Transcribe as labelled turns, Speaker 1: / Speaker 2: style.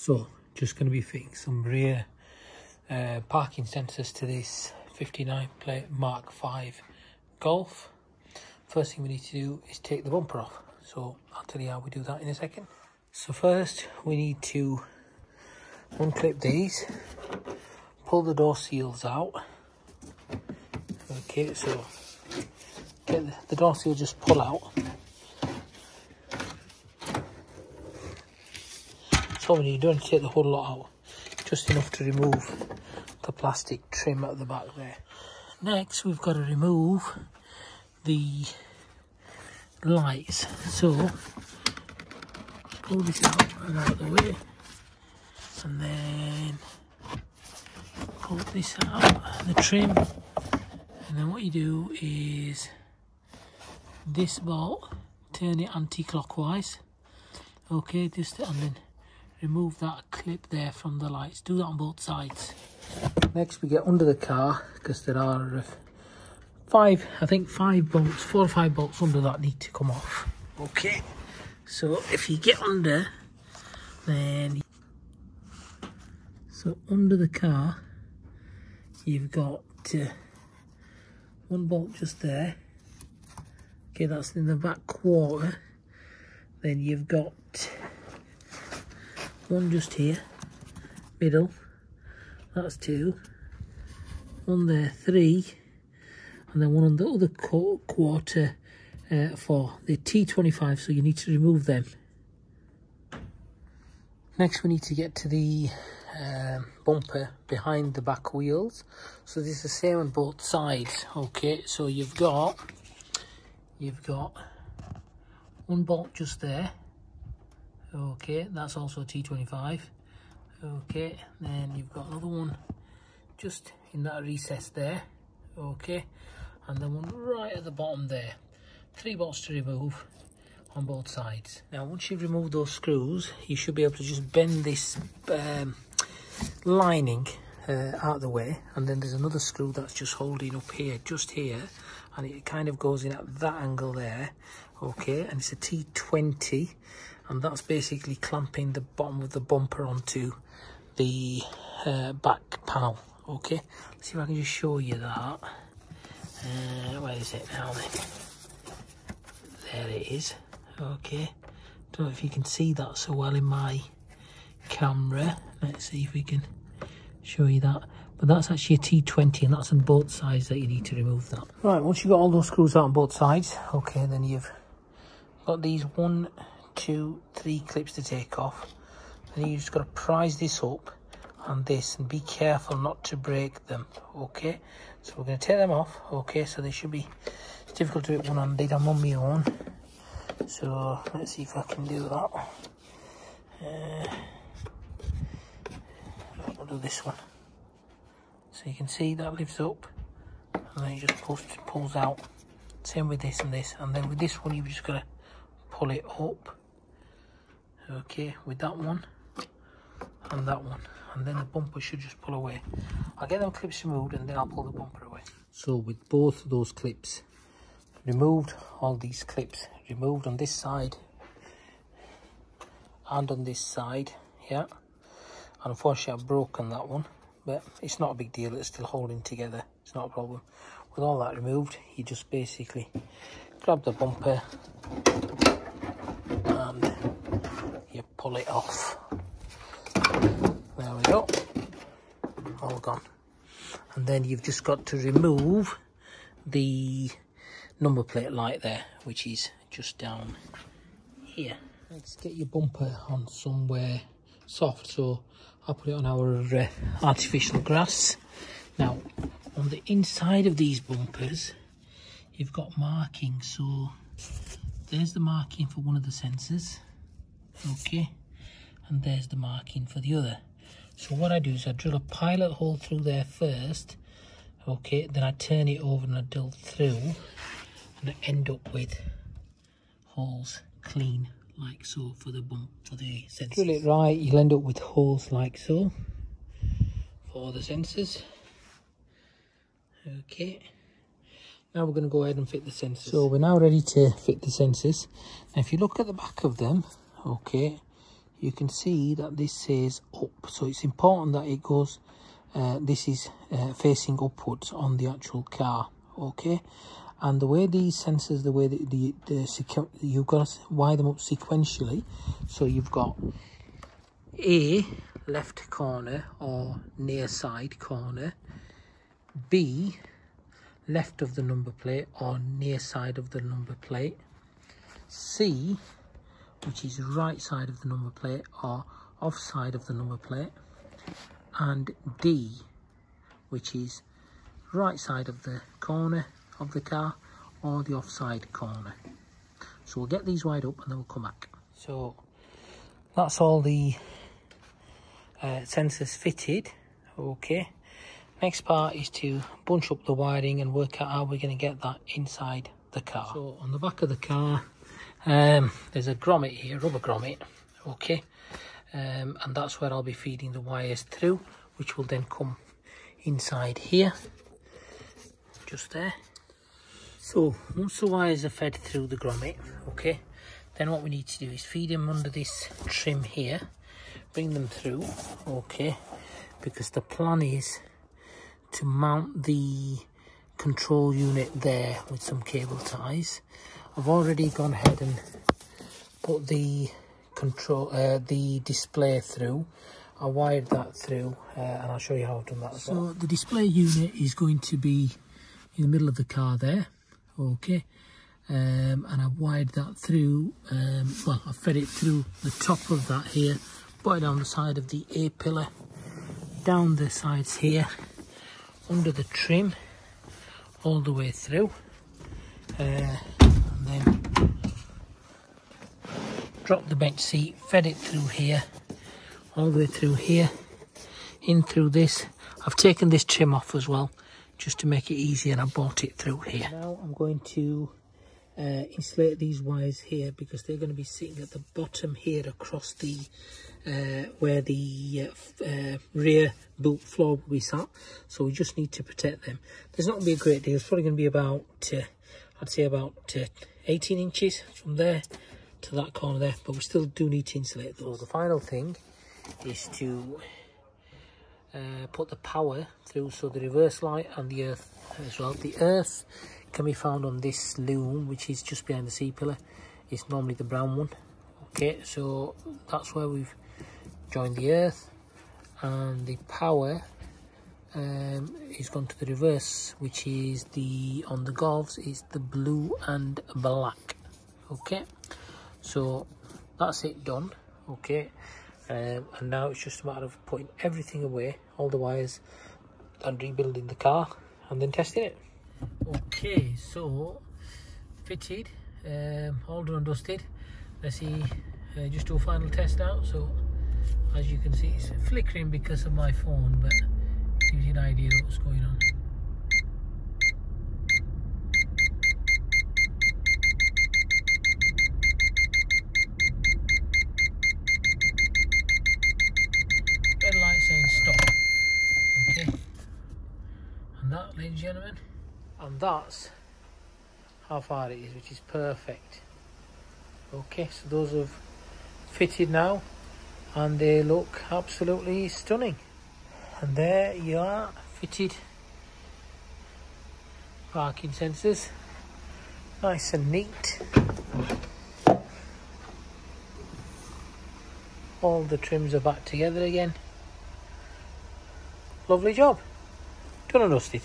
Speaker 1: So just going to be fitting some rear parking sensors to this 59 plate Mark V Golf. First thing we need to do is take the bumper off. So I'll tell you how we do that in a second. So first we need to unclip these, pull the door seals out. Okay, so get the door seal, just pull out. So when you don't take the whole lot out, just enough to remove the plastic trim at the back there. Next we've got to remove the lights. So pull this out and out of the way, and then pull this out, the trim, and then what you do is this bolt, turn it anti-clockwise. Okay, just and then remove that clip there from the lights. Do that on both sides. Next we get under the car, because there are four or five bolts under that need to come off. Okay, so if you get under, then so under the car you've got one bolt just there. Okay, that's in the back quarter. Then you've got one just here, middle, that's two, one there, three, and then one on the other quarter for the T25, so you need to remove them. Next we need to get to the bumper behind the back wheels. So this is the same on both sides. Okay, so you've got one bolt just there. Okay, that's also T25. Okay, then you've got another one just in that recess there. Okay, and then one right at the bottom there. 3 bolts to remove on both sides. Now once you've removed those screws, you should be able to just bend this lining out of the way, and then there's another screw that's just holding up here, just here, and it kind of goes in at that angle there. Okay, and it's a T20, and that's basically clamping the bottom of the bumper onto the back panel. Okay, let's see if I can just show you that. Where is it now then? There it is. Okay, don't know if you can see that so well in my camera. Let's see if we can show you that. But that's actually a T20, and that's on both sides that you need to remove that. Right, once you've got all those screws out on both sides, okay, then you've got these 1, 2, 3 clips to take off. Then you just got to prise this up and this, and be careful not to break them. Okay, so we're going to take them off. Okay, so they should be, it's difficult to do it one-handed. I'm on my own, so let's see if I can do that. I'll do this one. So you can see that lifts up, and then it just pulls out. Same with this and this, and then with this one you've just got to pull it up. Okay, with that one and that one, and then the bumper should just pull away. I'll get them clips removed and then I'll pull the bumper away. So with both of those clips removed, all these clips removed on this side and on this side, yeah. And unfortunately I've broken that one, but it's not a big deal, it's still holding together, it's not a problem. With all that removed, you just basically grab the bumper and you pull it off. There we go, all gone. And then you've just got to remove the number plate light there, which is just down here. Let's get your bumper on somewhere soft, so I'll put it on our artificial grass. Now on the inside of these bumpers you've got markings, so there's the marking for one of the sensors, okay, and there's the marking for the other. So what I do is I drill a pilot hole through there first, okay, then I turn it over and I drill through, and I end up with holes clean like so for the sensors. Drill it right, you'll end up with holes like so for the sensors. Okay, now we're going to go ahead and fit the sensors. So we're now ready to fit the sensors. Now if you look at the back of them, okay, you can see that this says up, so it's important that it goes this is facing upwards on the actual car. Okay, and the way these sensors, the way that you've got to wire them up sequentially. So you've got A, left corner or near side corner, B, left of the number plate or near side of the number plate, C, which is right side of the number plate or off side of the number plate, and D, which is right side of the corner of the car or the offside corner. So we'll get these wired up and then we'll come back. So that's all the sensors fitted. Okay, next part is to bunch up the wiring and work out how we're going to get that inside the car. So on the back of the car there's a grommet here, rubber grommet. Okay, and that's where I'll be feeding the wires through, which will then come inside here, just there. So once the wires are fed through the grommet, okay, then what we need to do is feed them under this trim here, bring them through, okay, because the plan is to mount the control unit there with some cable ties. I've already gone ahead and put the the display through. I wired that through and I'll show you how I've done that as well. So the display unit is going to be in the middle of the car there, okay, and I've wired that through, well, I've fed it through the top of that here, put it down the side of the A pillar, down the sides here, under the trim, all the way through, and then drop the bench seat, fed it through here, all the way through here, in through this. I've taken this trim off as well, just to make it easier, and I brought it through here. Now I'm going to insulate these wires here, because they're going to be sitting at the bottom here across the where the rear boot floor will be sat, so we just need to protect them. There's not going to be a great deal, it's probably going to be about I'd say about 18 inches from there to that corner there, but we still do need to insulate those. So the final thing is to put the power through, so the reverse light and the earth as well. The earth can be found on this loom, which is just behind the C-pillar. It's normally the brown one. Okay, so that's where we've joined the earth, and the power is gone to the reverse, which is on the Golfs is the blue and black. Okay, so that's it done. Okay, and now it's just a matter of putting everything away, all the wires, and rebuilding the car and then testing it. Okay, so fitted, all done and dusted. Let's see, just do a final test out. So as you can see, it's flickering because of my phone, but it gives you an idea of what's going on. Red light saying stop. Okay, and that, ladies and gentlemen, and that's how far it is, which is perfect. Okay, so those have fitted now and they look absolutely stunning. And there you are, fitted parking sensors, nice and neat. All the trims are back together again. Lovely job, done and dusted.